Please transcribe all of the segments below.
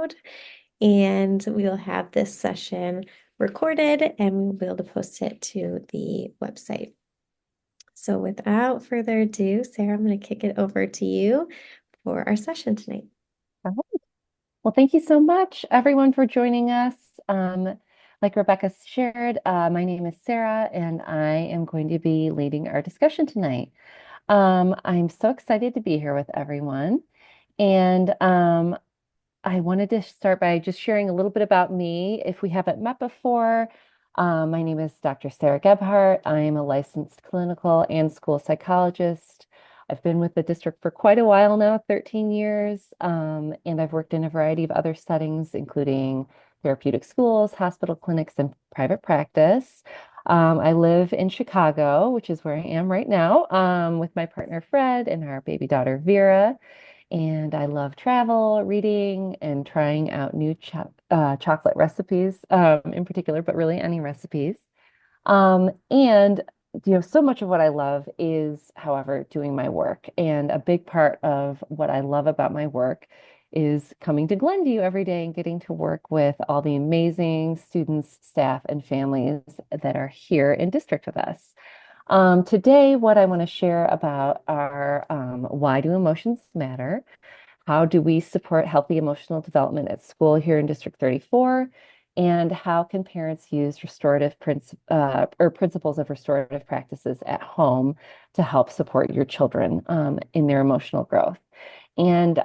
SoundCloud, and we'll have this session recorded and we'll be able to post it to the website. So without further ado, Sarah, I'm going to kick it over to you for our session tonight. All right. Well, thank you so much, everyone, for joining us. Like Rebecca shared, my name is Sarah, and I am going to be leading our discussion tonight. I'm so excited to be here with everyone. And I wanted to start by just sharing a little bit about me. If we haven't met before, my name is Dr. Sarah Gebhardt. I am a licensed clinical and school psychologist. I've been with the district for quite a while now, 13 years, and I've worked in a variety of other settings, including therapeutic schools, hospital clinics, and private practice. I live in Chicago, which is where I am right now, with my partner Fred and our baby daughter Vera. And I love travel, reading, and trying out new chocolate recipes, in particular, but really any recipes. And so much of what I love is, however, doing my work. And a big part of what I love about my work is coming to Glenview every day and getting to work with all the amazing students, staff, and families that are here in district with us. Today, what I want to share about are why do emotions matter? How do we support healthy emotional development at school here in District 34? And how can parents use principles of restorative practices at home to help support your children in their emotional growth? And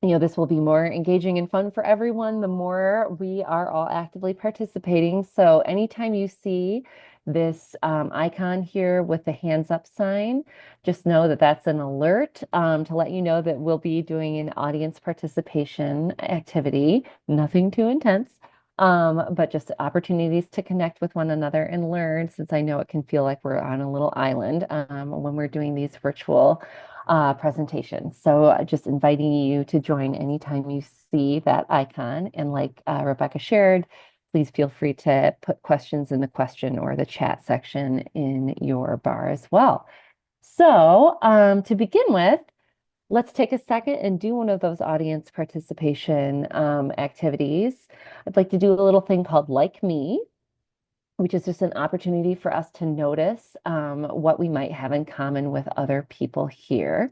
this will be more engaging and fun for everyone the more we are all actively participating. So anytime you see this icon here with the hands up sign, just know that that's an alert to let you know that we'll be doing an audience participation activity, nothing too intense. But just opportunities to connect with one another and learn, since I know it can feel like we're on a little island when we're doing these virtual presentation. So just inviting you to join anytime you see that icon. And like Rebecca shared, please feel free to put questions in the question or the chat section in your bar as well. So to begin with, let's take a second and do one of those audience participation activities. I'd like to do a little thing called Like Me, which is just an opportunity for us to notice what we might have in common with other people here.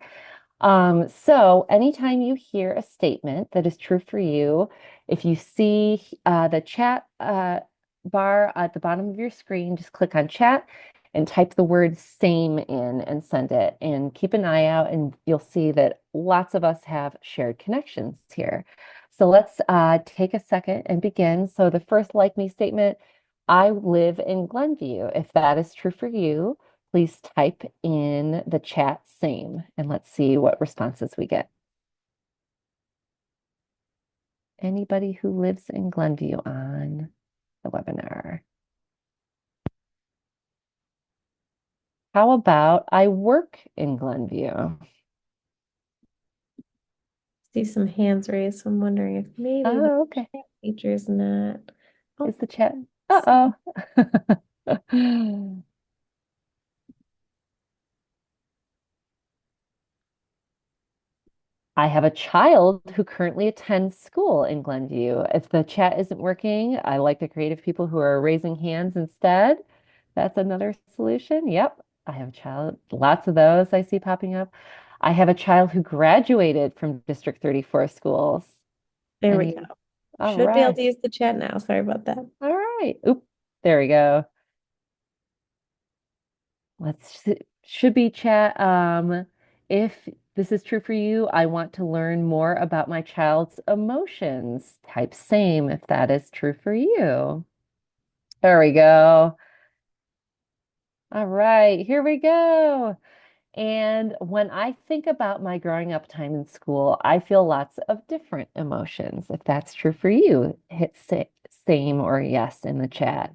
So anytime you hear a statement that is true for you, if you see the chat bar at the bottom of your screen, just click on chat and type the word same in and send it. And keep an eye out, and you'll see that lots of us have shared connections here. So let's take a second and begin. So the first like me statement, I live in Glenview. If that is true for you, please type in the chat same, and let's see what responses we get. Anybody who lives in Glenview on the webinar? How about I work in Glenview? See some hands raised, so I'm wondering if maybe the Oh, okay. chat feature is not. Oh, Is the chat? Uh-oh. I have a child who currently attends school in Glenview. If the chat isn't working, I like the creative people who are raising hands instead. That's another solution. Yep. I have a child. Lots of those I see popping up. I have a child who graduated from District 34 schools. there we go. Any? All Should be able right. to use the chat now. Sorry about that. All right. Oop. There we go. Should be chat. If this is true for you, I want to learn more about my child's emotions. Type same if that is true for you. There we go. All right, here we go. And when I think about my growing up time in school, I feel lots of different emotions. If that's true for you, hit same or yes in the chat.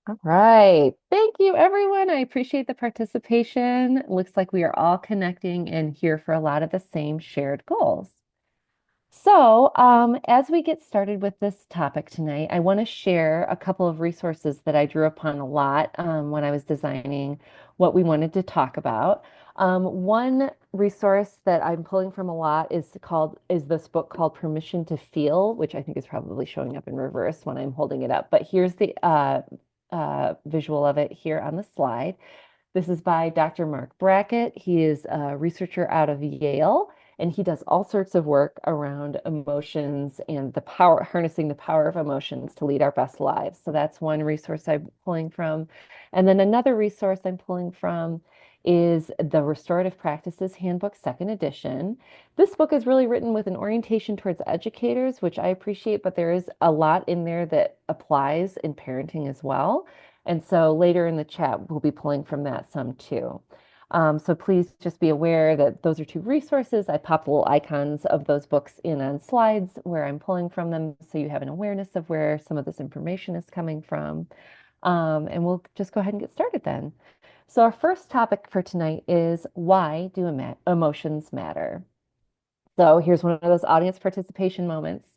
All right. Thank you, everyone. I appreciate the participation. Looks like we are all connecting and here for a lot of the same shared goals. So, as we get started with this topic tonight, I want to share a couple of resources that I drew upon a lot when I was designing what we wanted to talk about. One resource that I'm pulling from a lot is this book called Permission to Feel, which I think is probably showing up in reverse when I'm holding it up. But here's the visual of it here on the slide. This is by Dr. Mark Brackett. He is a researcher out of Yale, and he does all sorts of work around emotions and the power, harnessing the power of emotions to lead our best lives. So that's one resource I'm pulling from. And then another resource I'm pulling from is the Restorative Practices Handbook, second edition. This book is really written with an orientation towards educators, which I appreciate, but there is a lot in there that applies in parenting as well. And so later in the chat, we'll be pulling from that some too. So please just be aware that those are two resources. I pop little icons of those books in on slides where I'm pulling from them so you have an awareness of where some of this information is coming from. And we'll just go ahead and get started then. So our first topic for tonight is why do emotions matter? So here's one of those audience participation moments.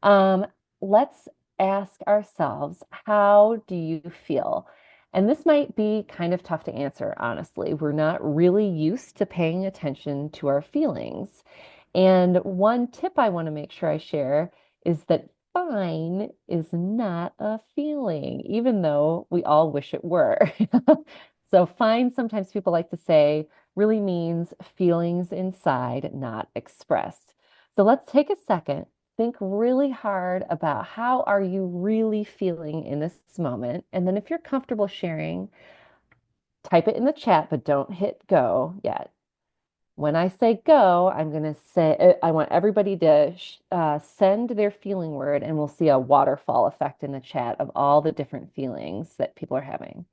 Um, let's ask ourselves, how do you feel? And this might be kind of tough to answer, honestly. We're not really used to paying attention to our feelings. And one tip I want to make sure I share is that fine is not a feeling, even though we all wish it were. So fine, sometimes people like to say, really means feelings inside, not expressed. So let's take a second, think really hard about how are you really feeling in this moment. And then if you're comfortable sharing, type it in the chat, but don't hit go yet. When I say go, I'm going to say, I want everybody to send their feeling word, and we'll see a waterfall effect in the chat of all the different feelings that people are having.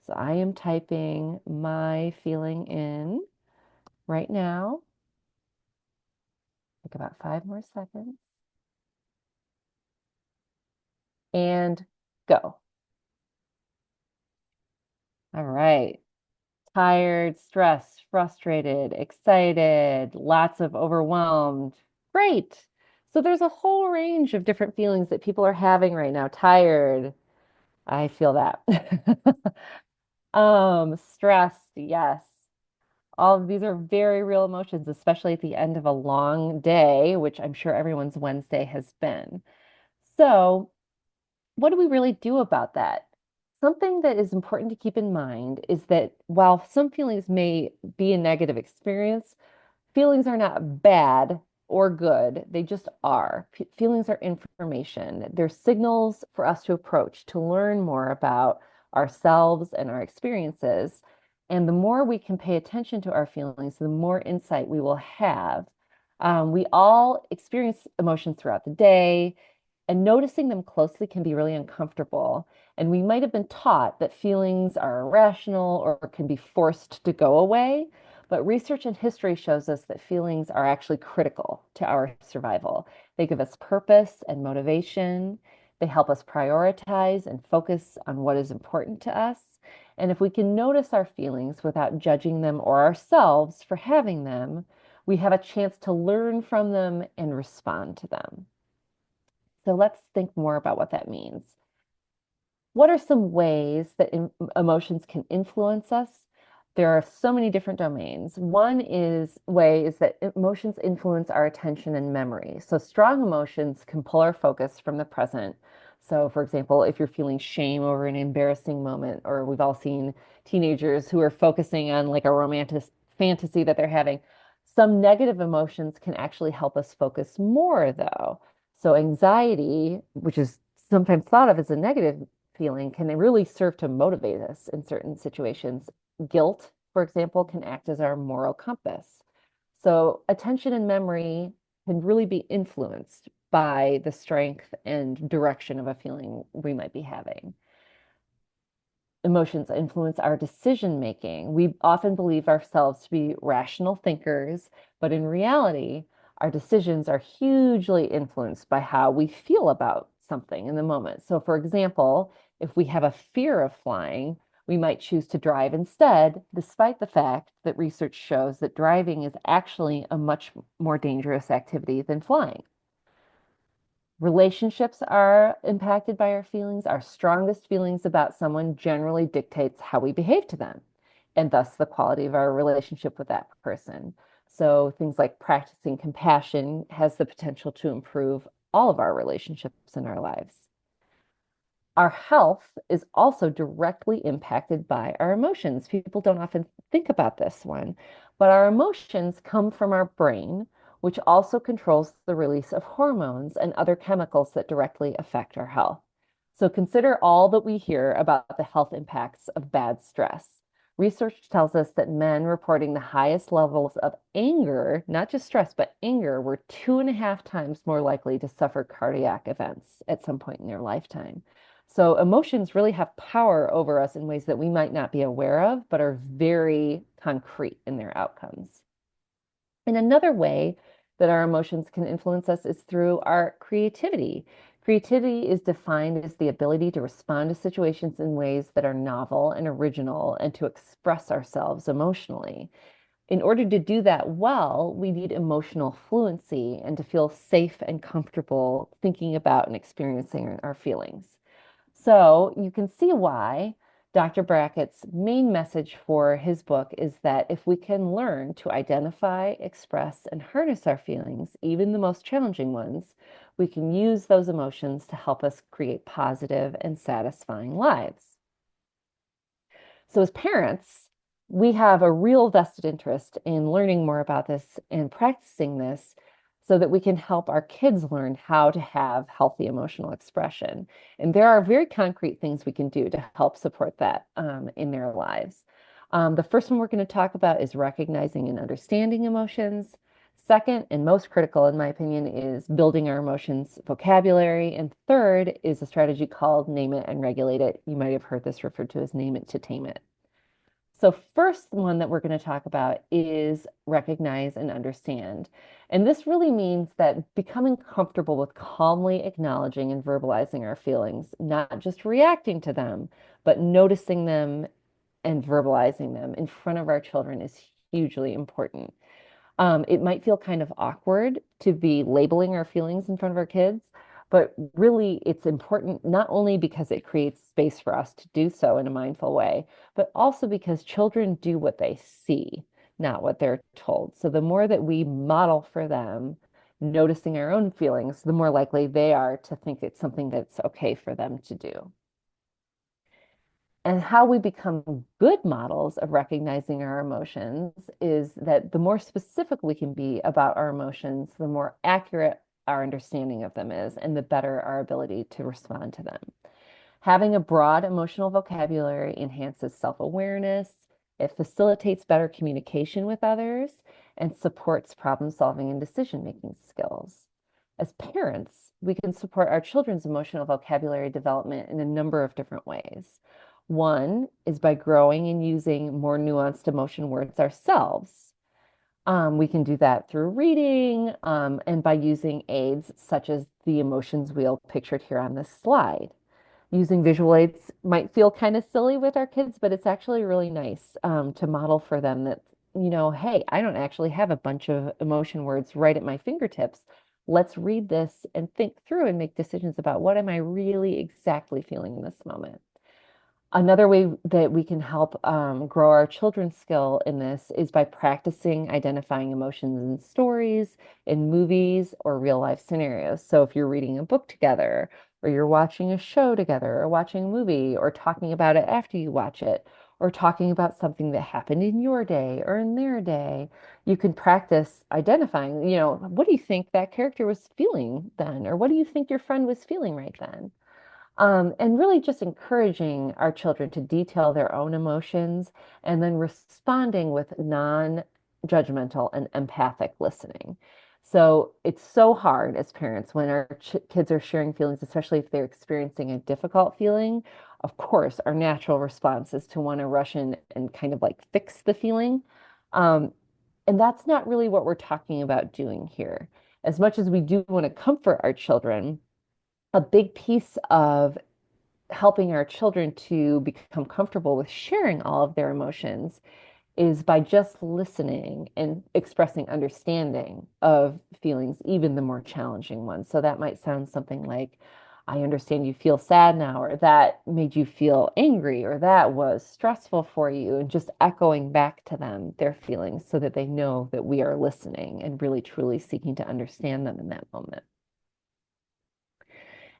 So I am typing my feeling in right now. Take about 5 more seconds. And go. All right. Tired, stressed, frustrated, excited, lots of overwhelmed. Great. So there's a whole range of different feelings that people are having right now. Tired. I feel that. Stressed, yes. All of these are very real emotions, especially at the end of a long day, which I'm sure everyone's Wednesday has been. So what do we really do about that? Something that is important to keep in mind is that while some feelings may be a negative experience, feelings are not bad or good. They just are. Feelings are information. They're signals for us to approach to learn more about ourselves and our experiences. And the more we can pay attention to our feelings, the more insight we will have. We all experience emotions throughout the day, and noticing them closely can be really uncomfortable. And we might have been taught that feelings are irrational or can be forced to go away. But research and history shows us that feelings are actually critical to our survival. They give us purpose and motivation. They help us prioritize and focus on what is important to us. And if we can notice our feelings without judging them or ourselves for having them, we have a chance to learn from them and respond to them. So let's think more about what that means. What are some ways that emotions can influence us? There are so many different domains. One way is that emotions influence our attention and memory. So strong emotions can pull our focus from the present. So for example, if you're feeling shame over an embarrassing moment, or we've all seen teenagers who are focusing on like a romantic fantasy that they're having, some negative emotions can actually help us focus more though. So anxiety, which is sometimes thought of as a negative feeling, can really serve to motivate us in certain situations. Guilt, for example, can act as our moral compass. So attention and memory can really be influenced by the strength and direction of a feeling we might be having. Emotions influence our decision making. We often believe ourselves to be rational thinkers, but in reality, our decisions are hugely influenced by how we feel about something in the moment. So, for example, if we have a fear of flying, we might choose to drive instead, despite the fact that research shows that driving is actually a much more dangerous activity than flying. Relationships are impacted by our feelings. Our strongest feelings about someone generally dictates how we behave to them. and thus the quality of our relationship with that person. So things like practicing compassion has the potential to improve all of our relationships in our lives. Our health is also directly impacted by our emotions. People don't often think about this one, but our emotions come from our brain, which also controls the release of hormones and other chemicals that directly affect our health. So consider all that we hear about the health impacts of bad stress. Research tells us that men reporting the highest levels of anger, not just stress, but anger, were 2.5 times more likely to suffer cardiac events at some point in their lifetime. So emotions really have power over us in ways that we might not be aware of, but are very concrete in their outcomes. And another way that our emotions can influence us is through our creativity. Creativity is defined as the ability to respond to situations in ways that are novel and original and to express ourselves emotionally. In order to do that well, we need emotional fluency and to feel safe and comfortable thinking about and experiencing our feelings. So you can see why Dr. Brackett's main message for his book is that if we can learn to identify, express, and harness our feelings, even the most challenging ones, we can use those emotions to help us create positive and satisfying lives. So, as parents, we have a real vested interest in learning more about this and practicing this so that we can help our kids learn how to have healthy emotional expression. And there are very concrete things we can do to help support that in their lives. The first one we're going to talk about is recognizing and understanding emotions. Second, and most critical, in my opinion, is building our emotions vocabulary. And third is a strategy called name it and regulate it. You might have heard this referred to as name it to tame it. So, first one that we're going to talk about is recognize and understand. And this really means that becoming comfortable with calmly acknowledging and verbalizing our feelings, not just reacting to them, but noticing them and verbalizing them in front of our children is hugely important. It might feel kind of awkward to be labeling our feelings in front of our kids, but really it's important not only because it creates space for us to do so in a mindful way, but also because children do what they see, not what they're told. So the more that we model for them, noticing our own feelings, the more likely they are to think it's something that's okay for them to do. And how we become good models of recognizing our emotions is that the more specific we can be about our emotions, the more accurate our understanding of them is, and the better our ability to respond to them. Having a broad emotional vocabulary enhances self-awareness, it facilitates better communication with others, and supports problem-solving and decision-making skills. As parents, we can support our children's emotional vocabulary development in a number of different ways. One is by growing and using more nuanced emotion words ourselves. We can do that through reading and by using aids such as the emotions wheel pictured here on this slide. Using visual aids might feel kind of silly with our kids, but it's actually really nice to model for them that, hey, I don't actually have a bunch of emotion words right at my fingertips. Let's read this and think through and make decisions about what am I really exactly feeling in this moment. Another way that we can help grow our children's skill in this is by practicing identifying emotions in stories, in movies, or real life scenarios. So if you're reading a book together, or you're watching a show together, or watching a movie, or talking about it after you watch it, or talking about something that happened in your day or in their day, you can practice identifying, what do you think that character was feeling then? Or what do you think your friend was feeling right then? And really just encouraging our children to detail their own emotions and then responding with non-judgmental and empathic listening. So it's so hard as parents when our kids are sharing feelings, especially if they're experiencing a difficult feeling. Of course, our natural response is to want to rush in and kind of like fix the feeling. Um, and that's not really what we're talking about doing here. As much as we do want to comfort our children, a big piece of helping our children to become comfortable with sharing all of their emotions is by just listening and expressing understanding of feelings, even the more challenging ones. So that might sound something like, I understand you feel sad now, or that made you feel angry, or that was stressful for you, and just echoing back to them their feelings so that they know that we are listening and really truly seeking to understand them in that moment.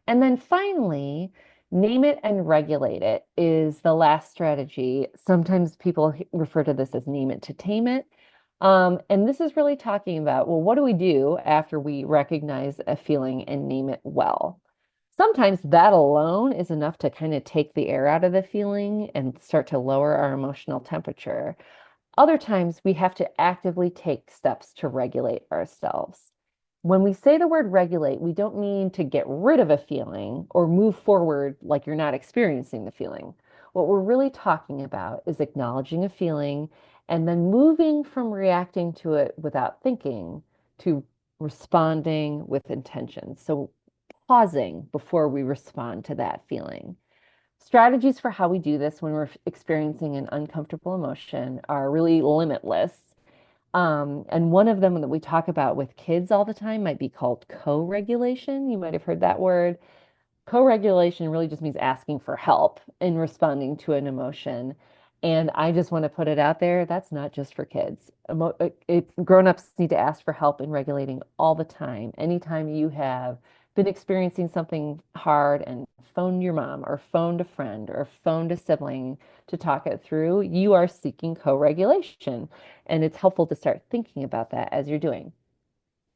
And then finally, name it and regulate it is the last strategy. Sometimes people refer to this as name it to tame it. And this is really talking about, well, what do we do after we recognize a feeling and name it well? Sometimes that alone is enough to kind of take the air out of the feeling and start to lower our emotional temperature. Other times we have to actively take steps to regulate ourselves. When we say the word regulate, we don't mean to get rid of a feeling or move forward like you're not experiencing the feeling. What we're really talking about is acknowledging a feeling and then moving from reacting to it without thinking to responding with intention. So pausing before we respond to that feeling. Strategies for how we do this when we're experiencing an uncomfortable emotion are really limitless. And one of them that we talk about with kids all the time might be called co-regulation. You might have heard that word. Co-regulation really just means asking for help in responding to an emotion. And I just want to put it out there, that's not just for kids. Grown-ups need to ask for help in regulating all the time. Anytime you have been experiencing something hard and phoned your mom or phoned a friend or phoned a sibling to talk it through, you are seeking co-regulation. And it's helpful to start thinking about that as you're doing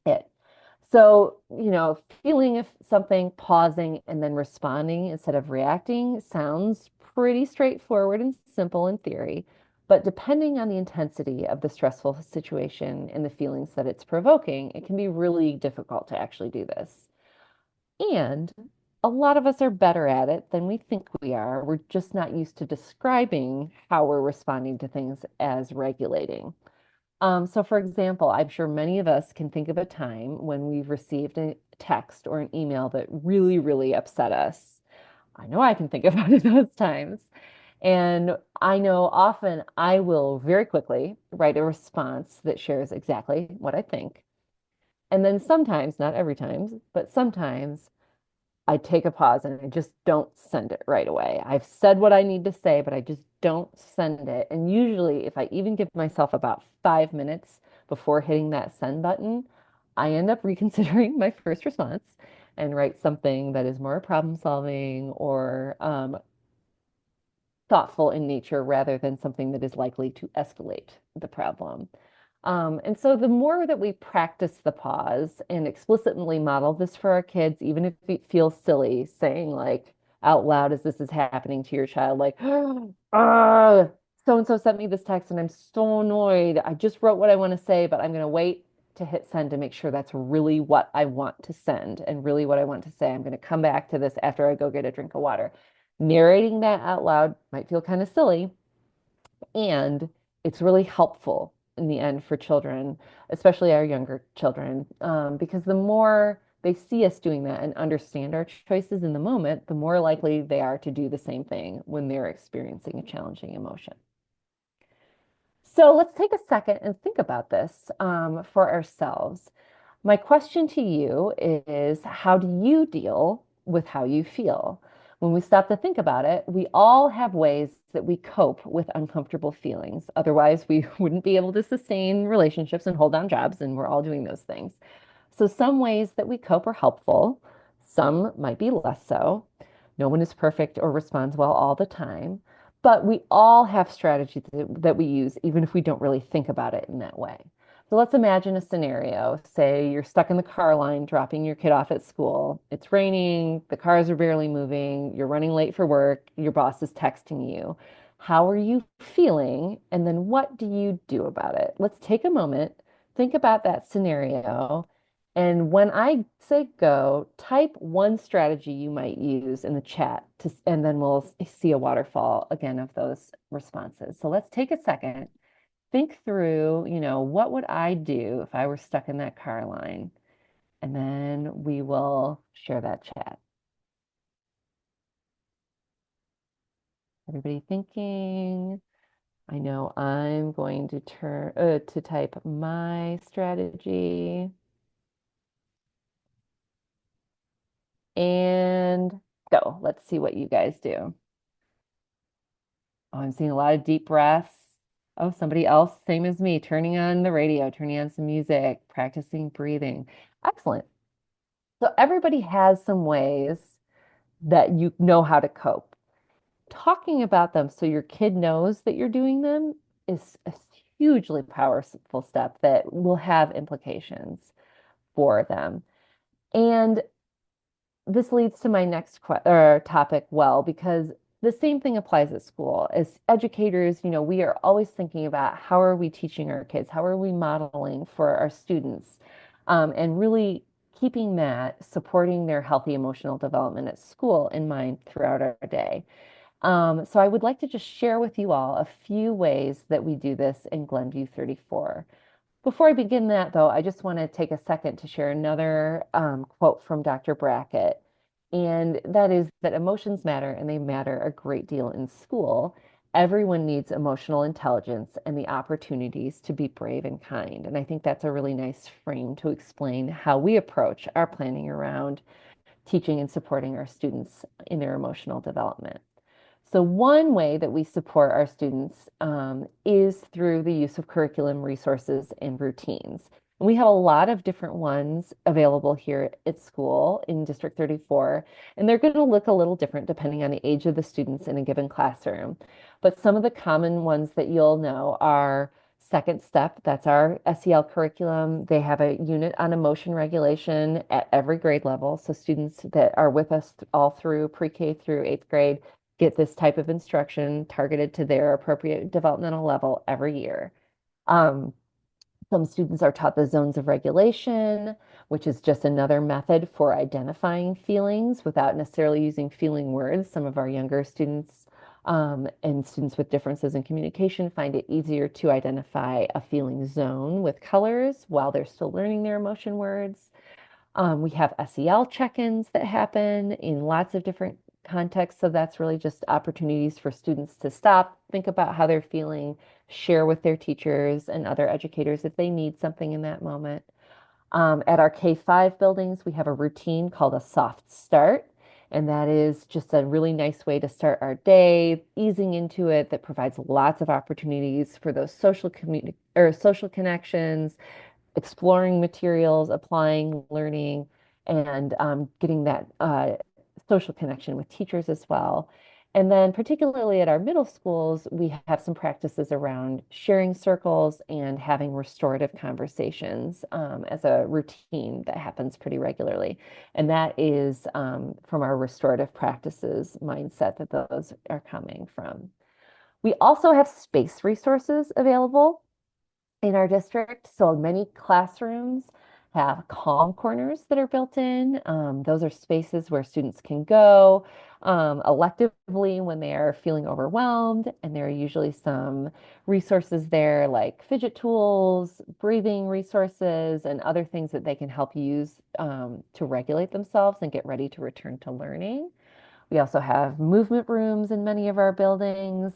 it. So, feeling if something, pausing, and then responding instead of reacting sounds pretty straightforward and simple in theory. But depending on the intensity of the stressful situation and the feelings that it's provoking, it can be really difficult to actually do this. And a lot of us are better at it than we think we are. We're just not used to describing how we're responding to things as regulating. So for example, I'm sure many of us can think of a time when we've received a text or an email that really, really upset us. I know I can think about it those times. And I know often I will very quickly write a response that shares exactly what I think. And then sometimes, not every time, but sometimes I take a pause and I just don't send it right away. I've said what I need to say, but I just don't send it. And usually, if I even give myself about 5 minutes before hitting that send button, I end up reconsidering my first response and write something that is more problem solving or thoughtful in nature rather than something that is likely to escalate the problem. And so the more that we practice the pause and explicitly model this for our kids, even if it feels silly, saying like out loud as this is happening to your child, like, ah, so and so sent me this text and I'm so annoyed. I just wrote what I want to say, but I'm going to wait to hit send to make sure that's really what I want to send and really what I want to say. I'm going to come back to this after I go get a drink of water. Narrating that out loud might feel kind of silly, and it's really helpful in the end for children, especially our younger children, because the more they see us doing that and understand our choices in the moment, the more likely they are to do the same thing when they're experiencing a challenging emotion. So let's take a second and think about this for ourselves. My question to you is, how do you deal with how you feel? When we stop to think about it, we all have ways that we cope with uncomfortable feelings. Otherwise, we wouldn't be able to sustain relationships and hold down jobs, and we're all doing those things. So some ways that we cope are helpful, some might be less so. No one is perfect or responds well all the time, but we all have strategies that we use, even if we don't really think about it in that way. So let's imagine a scenario. Say you're stuck in the car line dropping your kid off at school. It's raining, the cars are barely moving, you're running late for work, your boss is texting you. How are you feeling? And then what do you do about it? Let's take a moment, think about that scenario, and when I say go, type one strategy you might use in the chat and then we'll see a waterfall again of those responses. So let's take a second, think through, what would I do if I were stuck in that car line? And then we will share that chat. Everybody thinking? I know I'm going to turn to type my strategy. And and go. Let's see what you guys do. Oh, I'm seeing a lot of deep breaths. Oh, somebody else, same as me, turning on the radio, turning on some music, practicing breathing. Excellent. So everybody has some ways that you know how to cope. Talking about them so your kid knows that you're doing them is a hugely powerful step that will have implications for them. And this leads to my next topic, well, because the same thing applies at school. As educators, we are always thinking about how are we teaching our kids? How are we modeling for our students? And really keeping that, supporting their healthy emotional development at school in mind throughout our day. So I would like to just share with you all a few ways that we do this in Glenview 34. Before I begin that, though, I just want to take a second to share another quote from Dr. Brackett. And that is that emotions matter and they matter a great deal in school. Everyone needs emotional intelligence and the opportunities to be brave and kind. And I think that's a really nice frame to explain how we approach our planning around teaching and supporting our students in their emotional development. So one way that we support our students is through the use of curriculum resources and routines. And we have a lot of different ones available here at school in District 34, and they're going to look a little different depending on the age of the students in a given classroom. But some of the common ones that you'll know are Second Step, that's our SEL curriculum. They have a unit on emotion regulation at every grade level. So students that are with us all through pre-K through eighth grade get this type of instruction targeted to their appropriate developmental level every year. Um, some students are taught the zones of regulation, which is just another method for identifying feelings without necessarily using feeling words. Some of our younger students and students with differences in communication find it easier to identify a feeling zone with colors while they're still learning their emotion words. We have SEL check-ins that happen in lots of different contexts. So that's really just opportunities for students to stop, think about how they're feeling, share with their teachers and other educators if they need something in that moment. At our K-5 buildings, we have a routine called a soft start. And that is just a really nice way to start our day, easing into it, that provides lots of opportunities for those social connections, exploring materials, applying, learning, and getting that social connection with teachers as well. And then, particularly at our middle schools, we have some practices around sharing circles and having restorative conversations as a routine that happens pretty regularly. And that is from our restorative practices mindset that those are coming from. We also have space resources available in our district. So many classrooms have calm corners that are built in. Those are spaces where students can go electively when they are feeling overwhelmed. And there are usually some resources there like fidget tools, breathing resources, and other things that they can help use to regulate themselves and get ready to return to learning. We also have movement rooms in many of our buildings.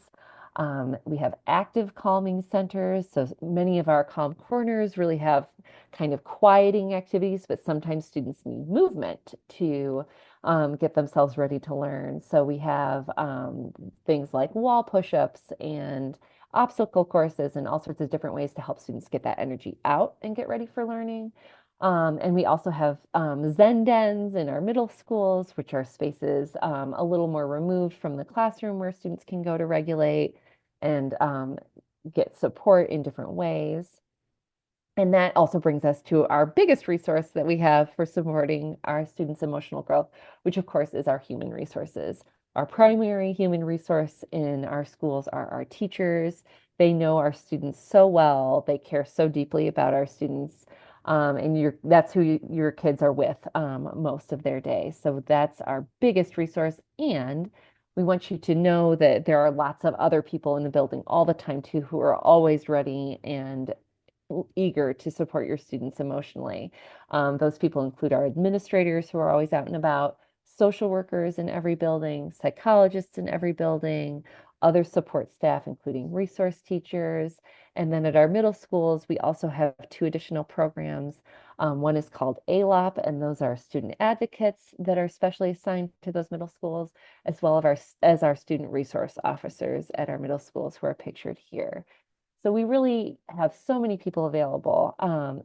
We have active calming centers. So many of our calm corners really have kind of quieting activities, but sometimes students need movement to get themselves ready to learn. So we have things like wall push-ups and obstacle courses and all sorts of different ways to help students get that energy out and get ready for learning. And we also have Zen dens in our middle schools, which are spaces a little more removed from the classroom where students can go to regulate and get support in different ways. And that also brings us to our biggest resource that we have for supporting our students' emotional growth, which of course is our human resources. Our primary human resource in our schools are our teachers. They know our students so well. They care so deeply about our students. And that's who your kids are with most of their day. So that's our biggest resource. And we want you to know that there are lots of other people in the building all the time too who are always ready and eager to support your students emotionally. Those people include our administrators who are always out and about, social workers in every building, psychologists in every building, other support staff, including resource teachers. And then at our middle schools, we also have two additional programs. One is called ALOP, and those are student advocates that are specially assigned to those middle schools, as well as our student resource officers at our middle schools who are pictured here. So we really have so many people available,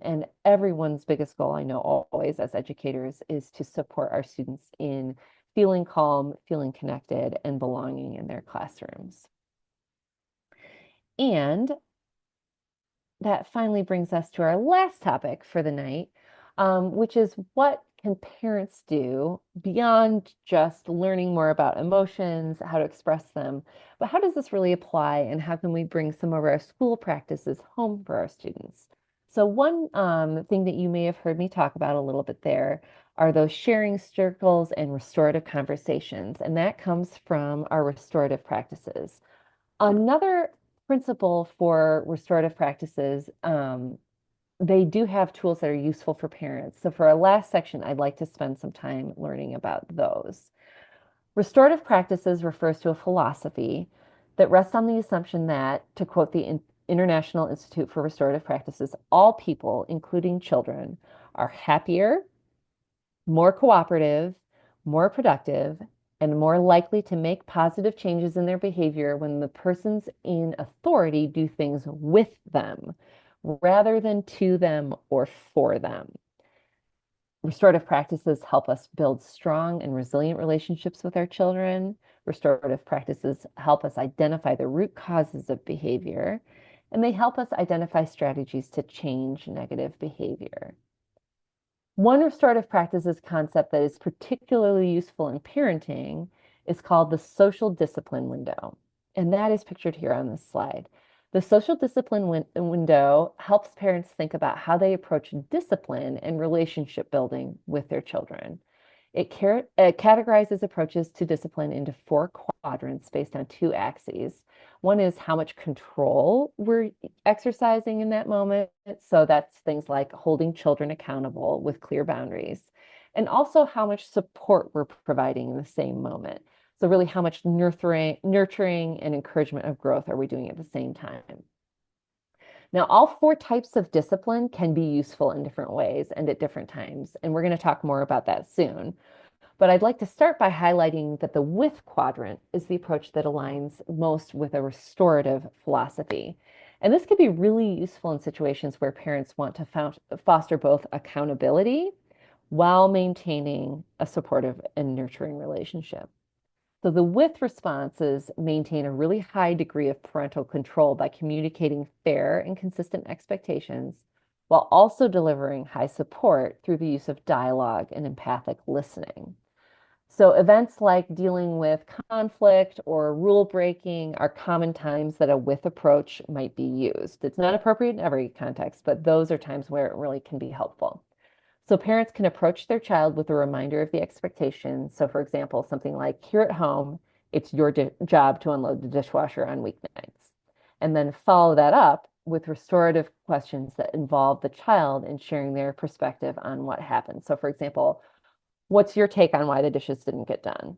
and everyone's biggest goal, I know always as educators, is to support our students in feeling calm, feeling connected, and belonging in their classrooms. And that finally brings us to our last topic for the night, which is what can parents do beyond just learning more about emotions, how to express them, but how does this really apply and how can we bring some of our school practices home for our students? So one thing that you may have heard me talk about a little bit there are those sharing circles and restorative conversations, and that comes from our restorative practices. Another principle for restorative practices, they do have tools that are useful for parents. So for our last section, I'd like to spend some time learning about those. Restorative practices refers to a philosophy that rests on the assumption that, to quote the International Institute for Restorative Practices, all people, including children, are happier, more cooperative, more productive, and more likely to make positive changes in their behavior when the persons in authority do things with them rather than to them or for them. Restorative practices help us build strong and resilient relationships with our children. Restorative practices help us identify the root causes of behavior, and they help us identify strategies to change negative behavior. One restorative practices concept that is particularly useful in parenting is called the social discipline window. And that is pictured here on this slide. The social discipline window helps parents think about how they approach discipline and relationship building with their children. It categorizes approaches to discipline into four quadrants based on two axes. One is how much control we're exercising in that moment. So that's things like holding children accountable with clear boundaries, and also how much support we're providing in the same moment. So really, how much nurturing and encouragement of growth are we doing at the same time? Now, all four types of discipline can be useful in different ways and at different times, and we're going to talk more about that soon. But I'd like to start by highlighting that the with quadrant is the approach that aligns most with a restorative philosophy. And this can be really useful in situations where parents want to foster both accountability while maintaining a supportive and nurturing relationship. So the with responses maintain a really high degree of parental control by communicating fair and consistent expectations while also delivering high support through the use of dialogue and empathic listening. So events like dealing with conflict or rule breaking are common times that a with approach might be used. It's not appropriate in every context, but those are times where it really can be helpful. So parents can approach their child with a reminder of the expectation. So for example, something like here at home, it's your job to unload the dishwasher on weeknights. And then follow that up with restorative questions that involve the child in sharing their perspective on what happened. So for example, what's your take on why the dishes didn't get done?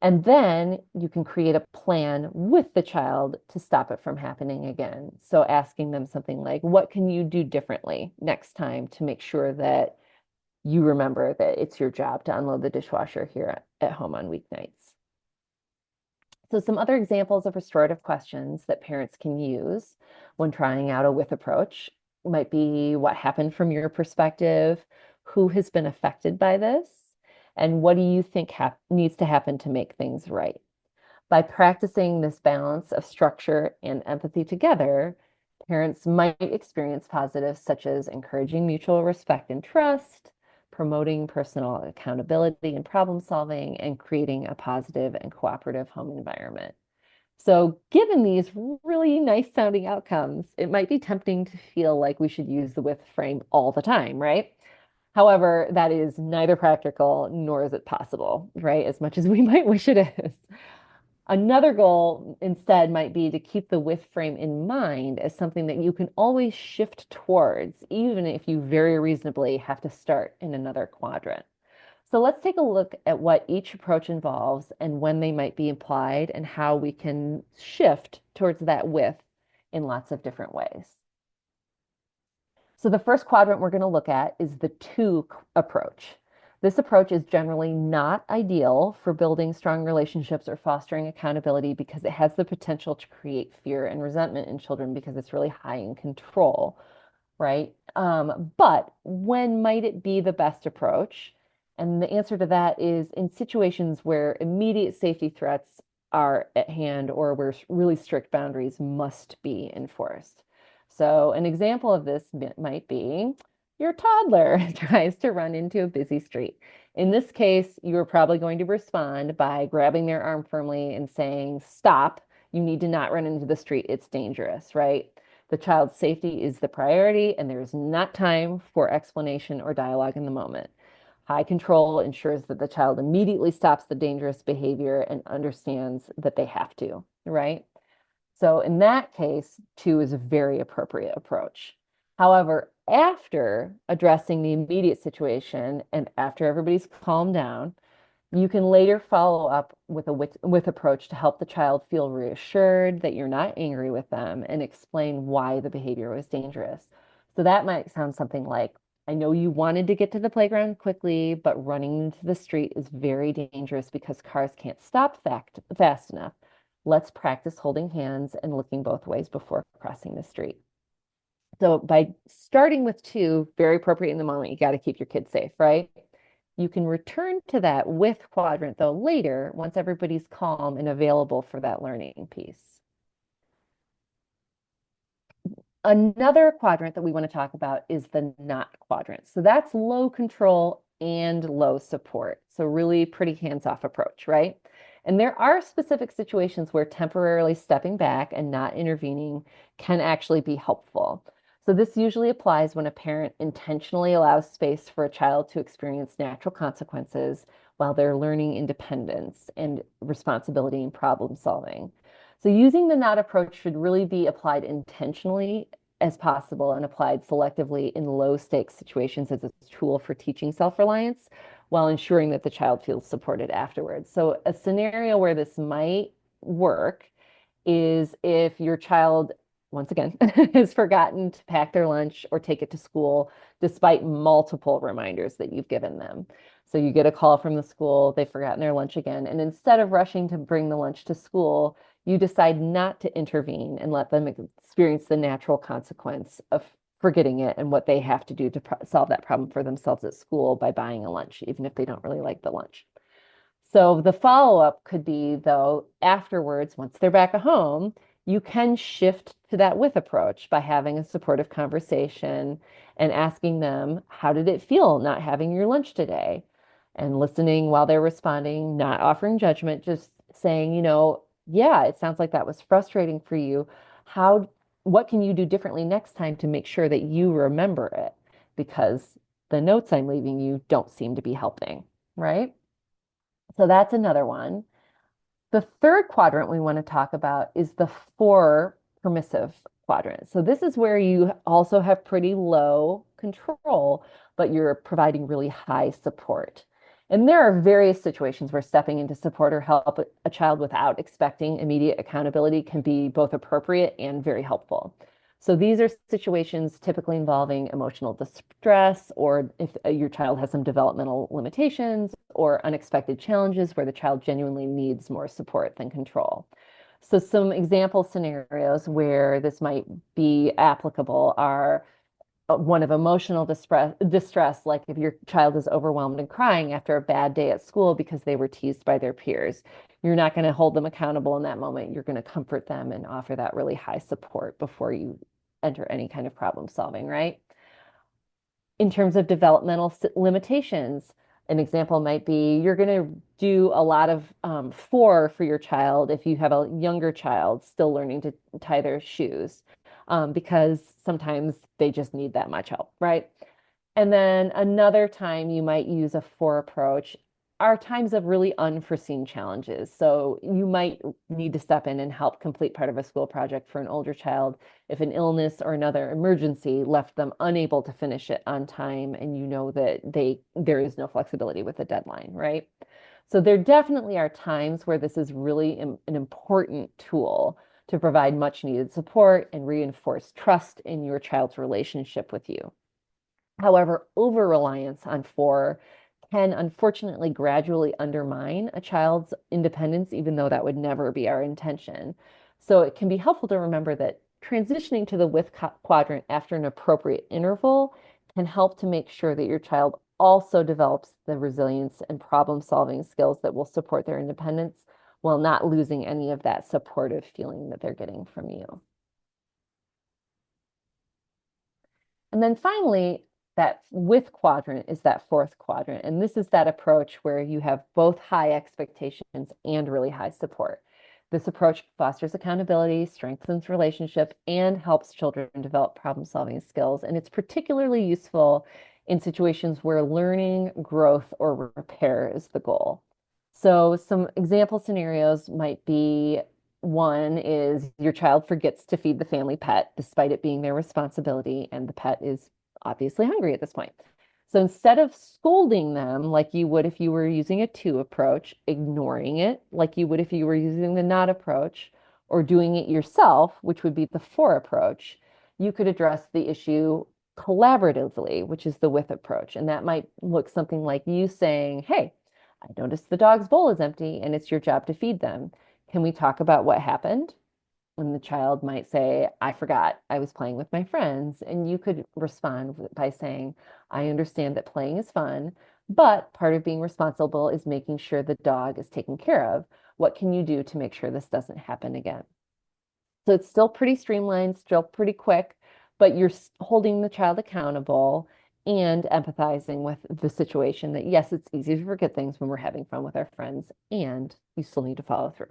And then you can create a plan with the child to stop it from happening again. So asking them something like, what can you do differently next time to make sure that you remember that it's your job to unload the dishwasher here at home on weeknights? So some other examples of restorative questions that parents can use when trying out a with approach might be what happened from your perspective, who has been affected by this, and what do you think needs to happen to make things right? By practicing this balance of structure and empathy together, parents might experience positives such as encouraging mutual respect and trust, promoting personal accountability and problem solving, and creating a positive and cooperative home environment. So, given these really nice sounding outcomes, it might be tempting to feel like we should use the with frame all the time, right? However, that is neither practical nor is it possible, right? As much as we might wish it is. Another goal instead might be to keep the with frame in mind as something that you can always shift towards, even if you very reasonably have to start in another quadrant. So let's take a look at what each approach involves and when they might be applied and how we can shift towards that with in lots of different ways. So the first quadrant we're going to look at is the two approach. This approach is generally not ideal for building strong relationships or fostering accountability because it has the potential to create fear and resentment in children because it's really high in control, right? But when might it be the best approach? And the answer to that is in situations where immediate safety threats are at hand or where really strict boundaries must be enforced. So, an example of this might be your toddler tries to run into a busy street. In this case, you are probably going to respond by grabbing their arm firmly and saying, "Stop, you need to not run into the street. It's dangerous," right? The child's safety is the priority, and there is not time for explanation or dialogue in the moment. High control ensures that the child immediately stops the dangerous behavior and understands that they have to, right? So in that case, two is a very appropriate approach. However, after addressing the immediate situation and after everybody's calmed down, you can later follow up with a with approach to help the child feel reassured that you're not angry with them and explain why the behavior was dangerous. So that might sound something like, I know you wanted to get to the playground quickly, but running into the street is very dangerous because cars can't stop fast enough. Let's practice holding hands and looking both ways before crossing the street. So by starting with two, very appropriate in the moment, you got to keep your kids safe, right? You can return to that with quadrant though later once everybody's calm and available for that learning piece. Another quadrant that we want to talk about is the not quadrant. So that's low control and low support. So really pretty hands-off approach, right? And there are specific situations where temporarily stepping back and not intervening can actually be helpful. So this usually applies when a parent intentionally allows space for a child to experience natural consequences while they're learning independence and responsibility and problem solving. So using the not approach should really be applied intentionally as possible and applied selectively in low stakes situations as a tool for teaching self-reliance while ensuring that the child feels supported afterwards. So a scenario where this might work is if your child, once again, has forgotten to pack their lunch or take it to school despite multiple reminders that you've given them. So you get a call from the school, they've forgotten their lunch again. And instead of rushing to bring the lunch to school, you decide not to intervene and let them experience the natural consequence of forgetting it and what they have to do to solve that problem for themselves at school by buying a lunch, even if they don't really like the lunch. So the follow-up could be, though, afterwards, once they're back at home, you can shift to that with approach by having a supportive conversation and asking them, how did it feel not having your lunch today? And listening while they're responding, not offering judgment, just saying, yeah, it sounds like that was frustrating for you. What can you do differently next time to make sure that you remember it? Because the notes I'm leaving you don't seem to be helping, right? So that's another one. The third quadrant we want to talk about is the for permissive quadrant. So this is where you also have pretty low control, but you're providing really high support. And there are various situations where stepping in to support or help a child without expecting immediate accountability can be both appropriate and very helpful. So these are situations typically involving emotional distress, or if your child has some developmental limitations or unexpected challenges where the child genuinely needs more support than control. So some example scenarios where this might be applicable are one of emotional distress, like if your child is overwhelmed and crying after a bad day at school because they were teased by their peers. You're not going to hold them accountable in that moment. You're going to comfort them and offer that really high support before you enter any kind of problem solving, right? In terms of developmental limitations, an example might be you're going to do a lot of for your child if you have a younger child still learning to tie their shoes, because sometimes they just need that much help, right? And then another time you might use a for approach are times of really unforeseen challenges. So you might need to step in and help complete part of a school project for an older child if an illness or another emergency left them unable to finish it on time, and you know that there is no flexibility with the deadline, right? So there definitely are times where this is really an important tool to provide much needed support and reinforce trust in your child's relationship with you. However, over-reliance on four can unfortunately gradually undermine a child's independence, even though that would never be our intention. So it can be helpful to remember that transitioning to the with quadrant after an appropriate interval can help to make sure that your child also develops the resilience and problem-solving skills that will support their independence while not losing any of that supportive feeling that they're getting from you. And then finally, that with quadrant is that fourth quadrant. And this is that approach where you have both high expectations and really high support. This approach fosters accountability, strengthens relationship, and helps children develop problem-solving skills. And it's particularly useful in situations where learning, growth, or repair is the goal. So some example scenarios might be, one is your child forgets to feed the family pet despite it being their responsibility, and the pet is obviously hungry at this point. So instead of scolding them like you would if you were using a two approach, ignoring it like you would if you were using the not approach, or doing it yourself, which would be the four approach, you could address the issue collaboratively, which is the with approach. And that might look something like you saying, "Hey, I noticed the dog's bowl is empty and it's your job to feed them. Can we talk about what happened?" And the child might say, "I forgot, I was playing with my friends." And you could respond by saying, "I understand that playing is fun, but part of being responsible is making sure the dog is taken care of. What can you do to make sure this doesn't happen again?" So it's still pretty streamlined, still pretty quick, but you're holding the child accountable and empathizing with the situation that, yes, it's easy to forget things when we're having fun with our friends, and you still need to follow through.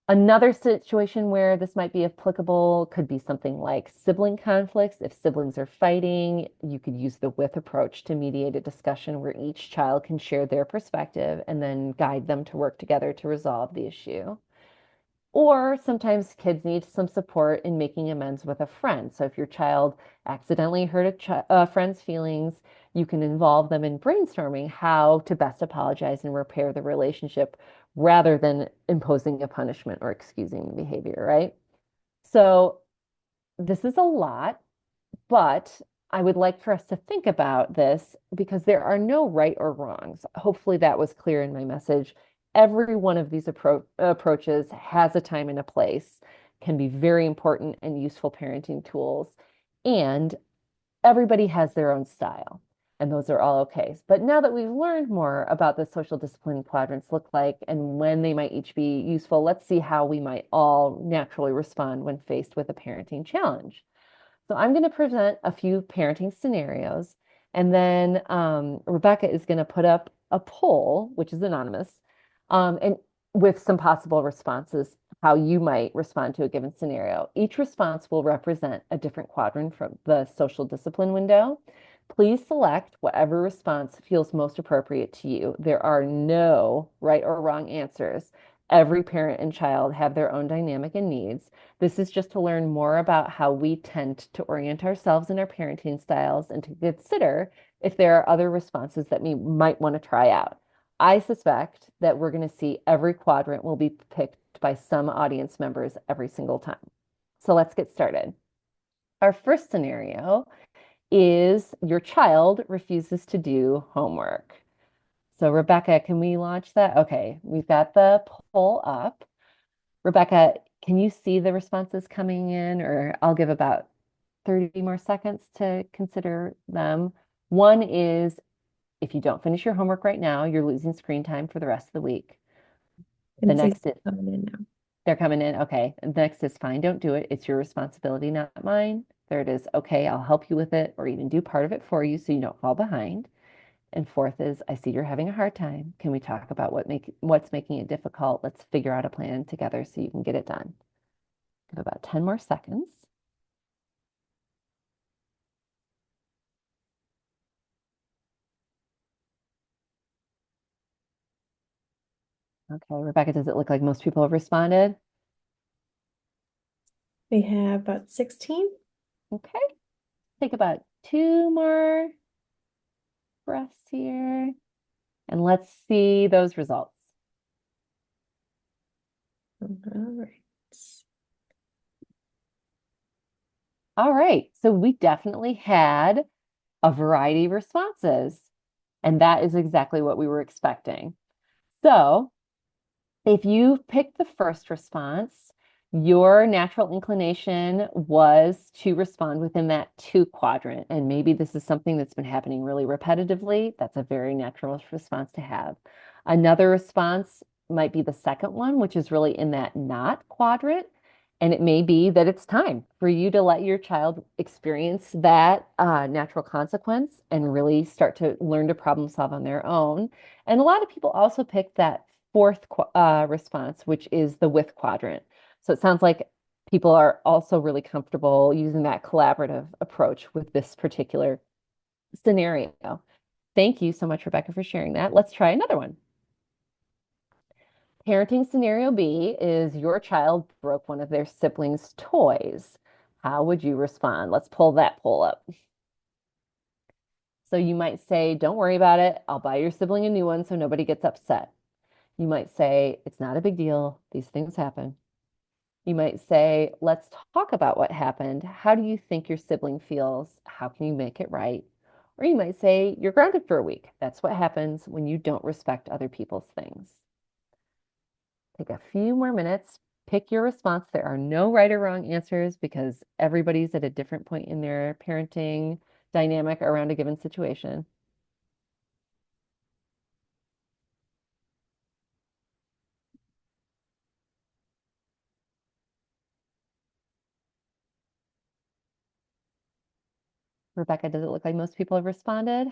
Another situation where this might be applicable could be something like sibling conflicts. If siblings are fighting, you could use the with approach to mediate a discussion where each child can share their perspective and then guide them to work together to resolve the issue. Or sometimes kids need some support in making amends with a friend. So if your child accidentally hurt a friend's feelings, you can involve them in brainstorming how to best apologize and repair the relationship rather than imposing a punishment or excusing the behavior, right? So this is a lot, but I would like for us to think about this because there are no right or wrongs. Hopefully that was clear in my message. Every one of these approaches has a time and a place, can be very important and useful parenting tools, and everybody has their own style, and those are all okay. But now that we've learned more about the social discipline quadrants look like and when they might each be useful, let's see how we might all naturally respond when faced with a parenting challenge. So I'm going to present a few parenting scenarios, and then Rebecca is going to put up a poll, which is anonymous, and with some possible responses, how you might respond to a given scenario. Each response will represent a different quadrant from the social discipline window. Please select whatever response feels most appropriate to you. There are no right or wrong answers. Every parent and child have their own dynamic and needs. This is just to learn more about how we tend to orient ourselves in our parenting styles and to consider if there are other responses that we might want to try out. I suspect that we're going to see every quadrant will be picked by some audience members every single time. So let's get started. Our first scenario is your child refuses to do homework. So Rebecca, can we launch that? Okay, we've got the poll up. Rebecca, can you see the responses coming in? Or I'll give about 30 more seconds to consider them. One is, if you don't finish your homework right now, you're losing screen time for the rest of the week. The next is, coming in now. they're coming in. Okay. And the next is, fine, don't do it. It's your responsibility, not mine. Third is, okay, I'll help you with it or even do part of it for you so you don't fall behind. And fourth is, I see you're having a hard time. Can we talk about what's making it difficult? Let's figure out a plan together so you can get it done. Give about 10 more seconds. Okay, Rebecca, does it look like most people have responded? We have about 16. Okay, take about two more breaths here, and let's see those results. All right. All right, so we definitely had a variety of responses, and that is exactly what we were expecting. So if you picked the first response, your natural inclination was to respond within that two quadrant. And maybe this is something that's been happening really repetitively. That's a very natural response to have. Another response might be the second one, which is really in that not quadrant. And it may be that it's time for you to let your child experience that natural consequence and really start to learn to problem solve on their own. And a lot of people also pick that fourth response, which is the with quadrant. So it sounds like people are also really comfortable using that collaborative approach with this particular scenario. Thank you so much, Rebecca, for sharing that. Let's try another one. Parenting scenario B is your child broke one of their siblings' toys. How would you respond? Let's pull that poll up. So you might say, don't worry about it. I'll buy your sibling a new one so nobody gets upset. You might say, it's not a big deal. These things happen. You might say, let's talk about what happened. How do you think your sibling feels? How can you make it right? Or you might say, you're grounded for a week. That's what happens when you don't respect other people's things. Take a few more minutes. Pick your response. There are no right or wrong answers because everybody's at a different point in their parenting dynamic around a given situation. Rebecca, does it look like most people have responded?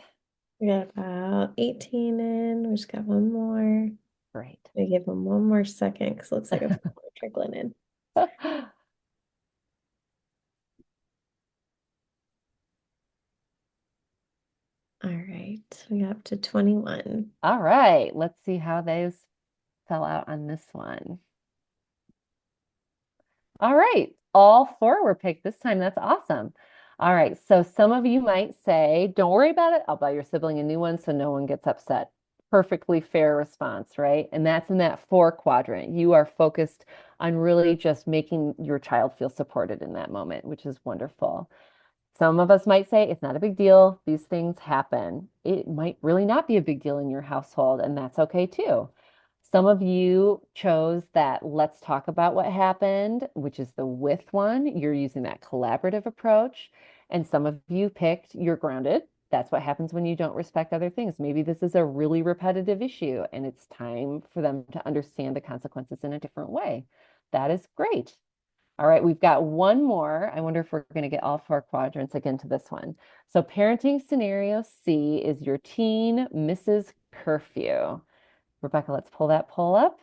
We got about 18 in. We just got one more. Great. I give them one more second because it looks like a few more trickling in. All right, we got up to 21. All right, let's see how those fell out on this one. All right, all four were picked this time. That's awesome. All right, so some of you might say, don't worry about it. I'll buy your sibling a new one so no one gets upset. Perfectly fair response, right? And that's in that four quadrant. You are focused on really just making your child feel supported in that moment, which is wonderful. Some of us might say it's not a big deal. These things happen. It might really not be a big deal in your household, and that's okay too. Some of you chose that let's talk about what happened, which is the with one. You're using that collaborative approach. And some of you picked you're grounded. That's what happens when you don't respect other things. Maybe this is a really repetitive issue and it's time for them to understand the consequences in a different way. That is great. All right, we've got one more. I wonder if we're going to get all four quadrants again to this one. So parenting scenario C is your teen misses curfew. Rebecca, let's pull that poll up.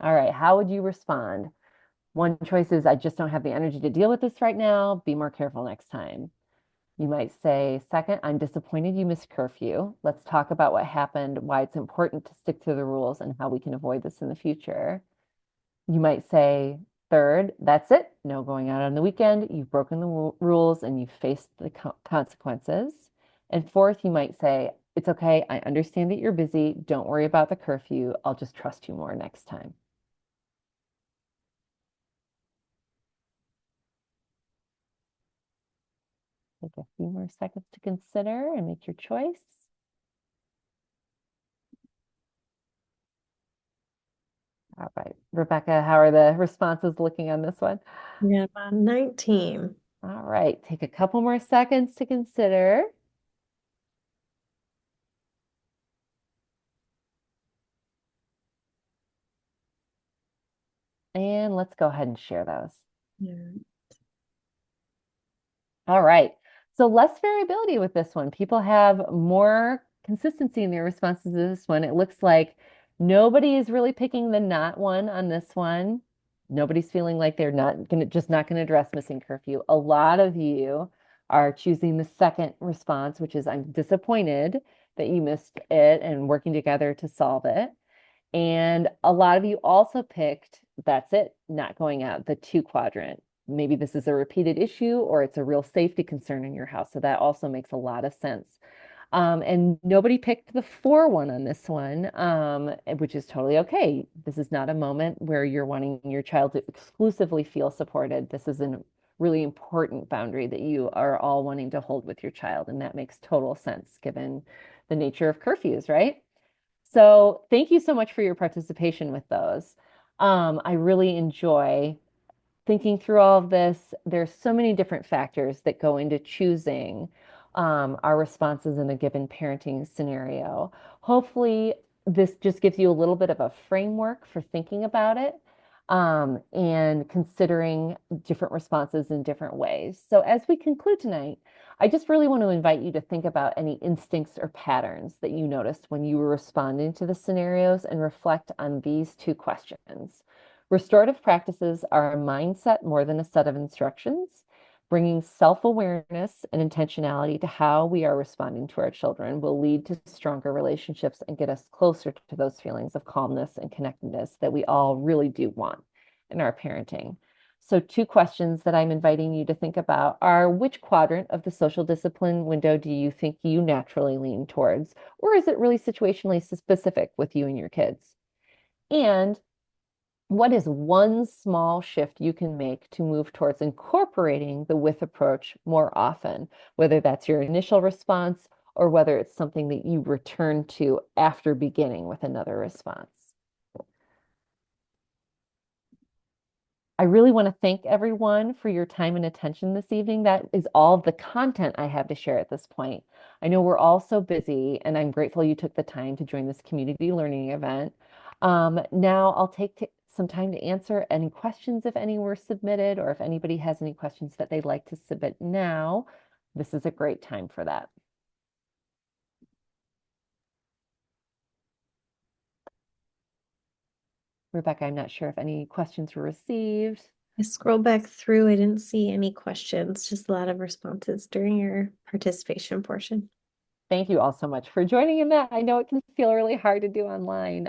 All right, how would you respond? One choice is I just don't have the energy to deal with this right now. Be more careful next time. You might say, second, I'm disappointed you missed curfew. Let's talk about what happened, why it's important to stick to the rules, and how we can avoid this in the future. You might say, third, that's it. No going out on the weekend. You've broken the rules and you've faced the consequences. And fourth, you might say, it's okay. I understand that you're busy. Don't worry about the curfew. I'll just trust you more next time. Take a few more seconds to consider and make your choice. All right, Rebecca, how are the responses looking on this one? We got about 19. All right, take a couple more seconds to consider. And let's go ahead and share those. Yeah. All right. So less variability with this one. People have more consistency in their responses to this one. It looks like nobody is really picking the not one on this one. Nobody's feeling like they're not gonna address missing curfew. A lot of you are choosing the second response, which is I'm disappointed that you missed it and working together to solve it. And a lot of you also picked, that's it, not going out, the 2 quadrant. Maybe this is a repeated issue or it's a real safety concern in your house. So that also makes a lot of sense. And nobody picked the 4 one on this one, which is totally okay. This is not a moment where you're wanting your child to exclusively feel supported. This is a really important boundary that you are all wanting to hold with your child. And that makes total sense given the nature of curfews, right? So thank you so much for your participation with those. I really enjoy thinking through all of this. There's so many different factors that go into choosing our responses in a given parenting scenario. Hopefully, this just gives you a little bit of a framework for thinking about it and considering different responses in different ways. So, as we conclude tonight, I just really want to invite you to think about any instincts or patterns that you noticed when you were responding to the scenarios and reflect on these 2 questions. Restorative practices are a mindset more than a set of instructions. Bringing self-awareness and intentionality to how we are responding to our children will lead to stronger relationships and get us closer to those feelings of calmness and connectedness that we all really do want in our parenting. So 2 questions that I'm inviting you to think about are: which quadrant of the social discipline window do you think you naturally lean towards? Or is it really situationally specific with you and your kids? And what is one small shift you can make to move towards incorporating the with approach more often, whether that's your initial response or whether it's something that you return to after beginning with another response? I really want to thank everyone for your time and attention this evening. That is all of the content I have to share at this point. I know we're all so busy, and I'm grateful you took the time to join this community learning event. Now I'll take some time to answer any questions if any were submitted, or if anybody has any questions that they'd like to submit now. This is a great time for that. Rebecca, I'm not sure if any questions were received. I scrolled back through, I didn't see any questions, just a lot of responses during your participation portion. Thank you all so much for joining in that. I know it can feel really hard to do online,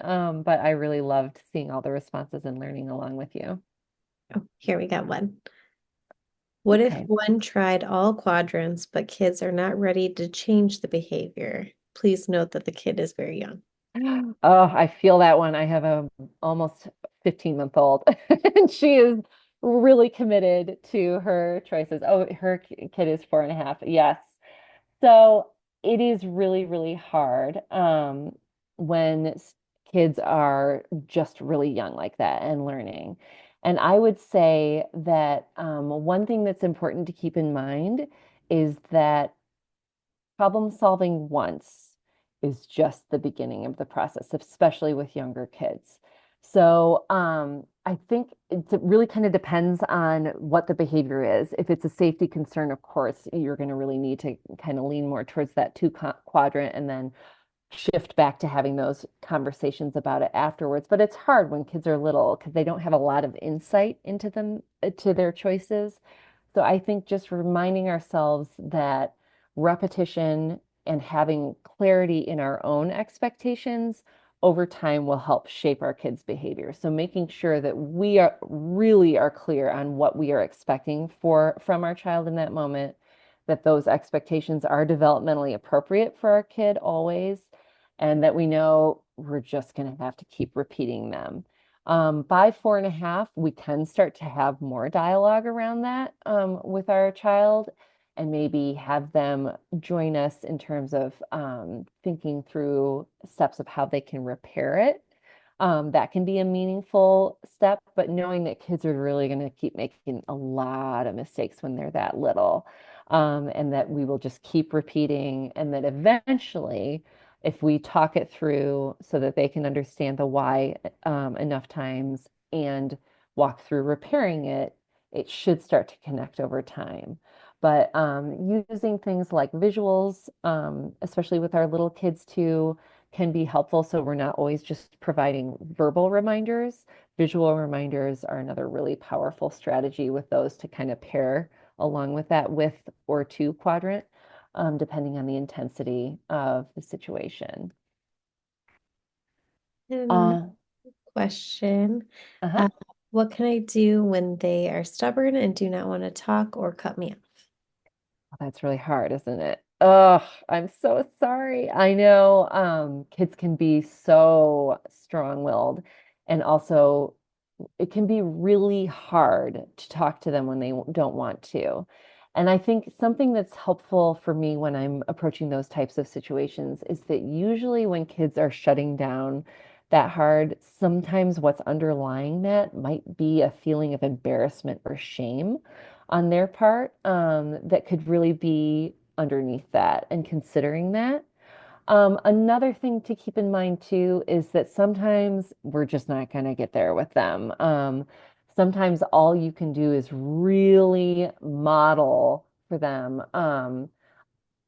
but I really loved seeing all the responses and learning along with you. Oh, here we got one. What if Okay. one tried all quadrants, but kids are not ready to change the behavior? Please note that the kid is very young. Oh, I feel that one. I have a almost 15-month-old, and she is really committed to her choices. Oh, her kid is 4.5. Yes. So it is really, really hard when kids are just really young like that and learning. And I would say that one thing that's important to keep in mind is that problem solving once is just the beginning of the process, especially with younger kids. So I think it really kind of depends on what the behavior is. If it's a safety concern, of course, you're going to really need to kind of lean more towards that 2 quadrant and then shift back to having those conversations about it afterwards. But it's hard when kids are little because they don't have a lot of insight into them, to their choices. So I think just reminding ourselves that repetition and having clarity in our own expectations over time will help shape our kids' behavior. So making sure that we are really are clear on what we are expecting from our child in that moment, that those expectations are developmentally appropriate for our kid always, and that we know we're just going to have to keep repeating them. By 4.5, we can start to have more dialogue around that with our child and maybe have them join us in terms of thinking through steps of how they can repair it. That can be a meaningful step, but knowing that kids are really going to keep making a lot of mistakes when they're that little, and that we will just keep repeating, and that eventually, if we talk it through so that they can understand the why enough times and walk through repairing it, it should start to connect over time. But using things like visuals, especially with our little kids too, can be helpful. So we're not always just providing verbal reminders. Visual reminders are another really powerful strategy with those to kind of pair along with that with or 2 quadrant, depending on the intensity of the situation. And Uh, question, uh-huh. uh, what can I do when they are stubborn and do not want to talk or cut me off? That's really hard, isn't it? Oh, I'm so sorry. I know kids can be so strong-willed, and also it can be really hard to talk to them when they don't want to. And I think something that's helpful for me when I'm approaching those types of situations is that usually when kids are shutting down that hard, sometimes what's underlying that might be a feeling of embarrassment or shame on their part, that could really be underneath that and considering that. Another thing to keep in mind too is that sometimes we're just not going to get there with them. Sometimes all you can do is really model for them,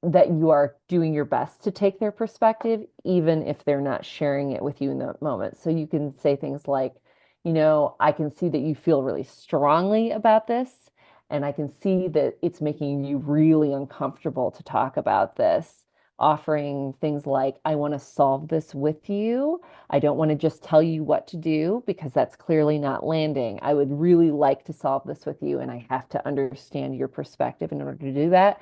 that you are doing your best to take their perspective, even if they're not sharing it with you in the moment. So you can say things like, I can see that you feel really strongly about this, and I can see that it's making you really uncomfortable to talk about this. Offering things like, I want to solve this with you. I don't want to just tell you what to do because that's clearly not landing. I would really like to solve this with you, and I have to understand your perspective in order to do that.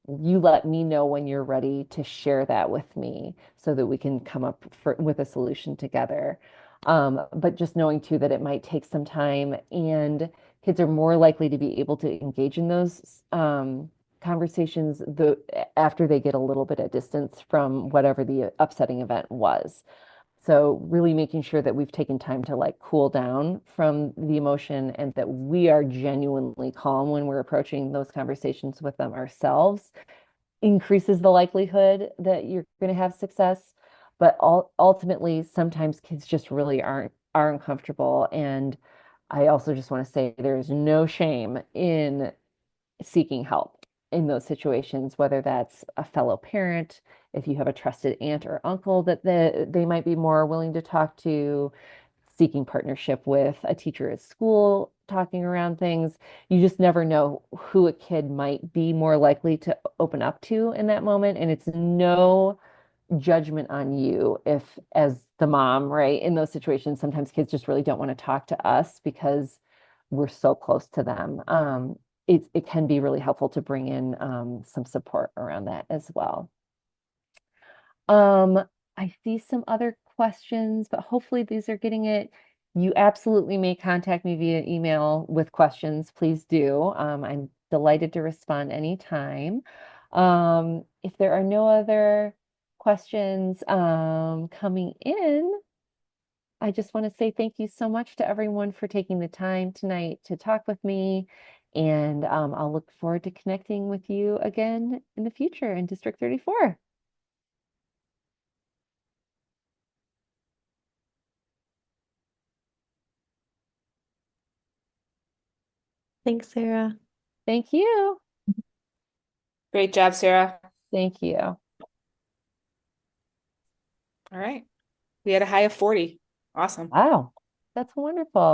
You let me know when you're ready to share that with me so that we can come up with a solution together. But just knowing too that it might take some time, and kids are more likely to be able to engage in those conversations after they get a little bit of distance from whatever the upsetting event was. So really making sure that we've taken time to like cool down from the emotion, and that we are genuinely calm when we're approaching those conversations with them ourselves increases the likelihood that you're going to have success. But ultimately, sometimes kids just really are uncomfortable. And I also just want to say there's no shame in seeking help in those situations, whether that's a fellow parent, if you have a trusted aunt or uncle that they might be more willing to talk to, seeking partnership with a teacher at school, talking around things. You just never know who a kid might be more likely to open up to in that moment. And it's no judgment on you if, as the mom, right, in those situations, sometimes kids just really don't want to talk to us because we're so close to them. It can be really helpful to bring in some support around that as well. Um, I see some other questions, but hopefully these are getting it. You absolutely may contact me via email with questions. Please do. I'm delighted to respond anytime. If there are no other questions coming in, I just want to say thank you so much to everyone for taking the time tonight to talk with me. And I'll look forward to connecting with you again in the future in District 34. Thanks, Sarah. Thank you. Great job, Sarah. Thank you. All right. We had a high of 40. Awesome. Wow, that's wonderful.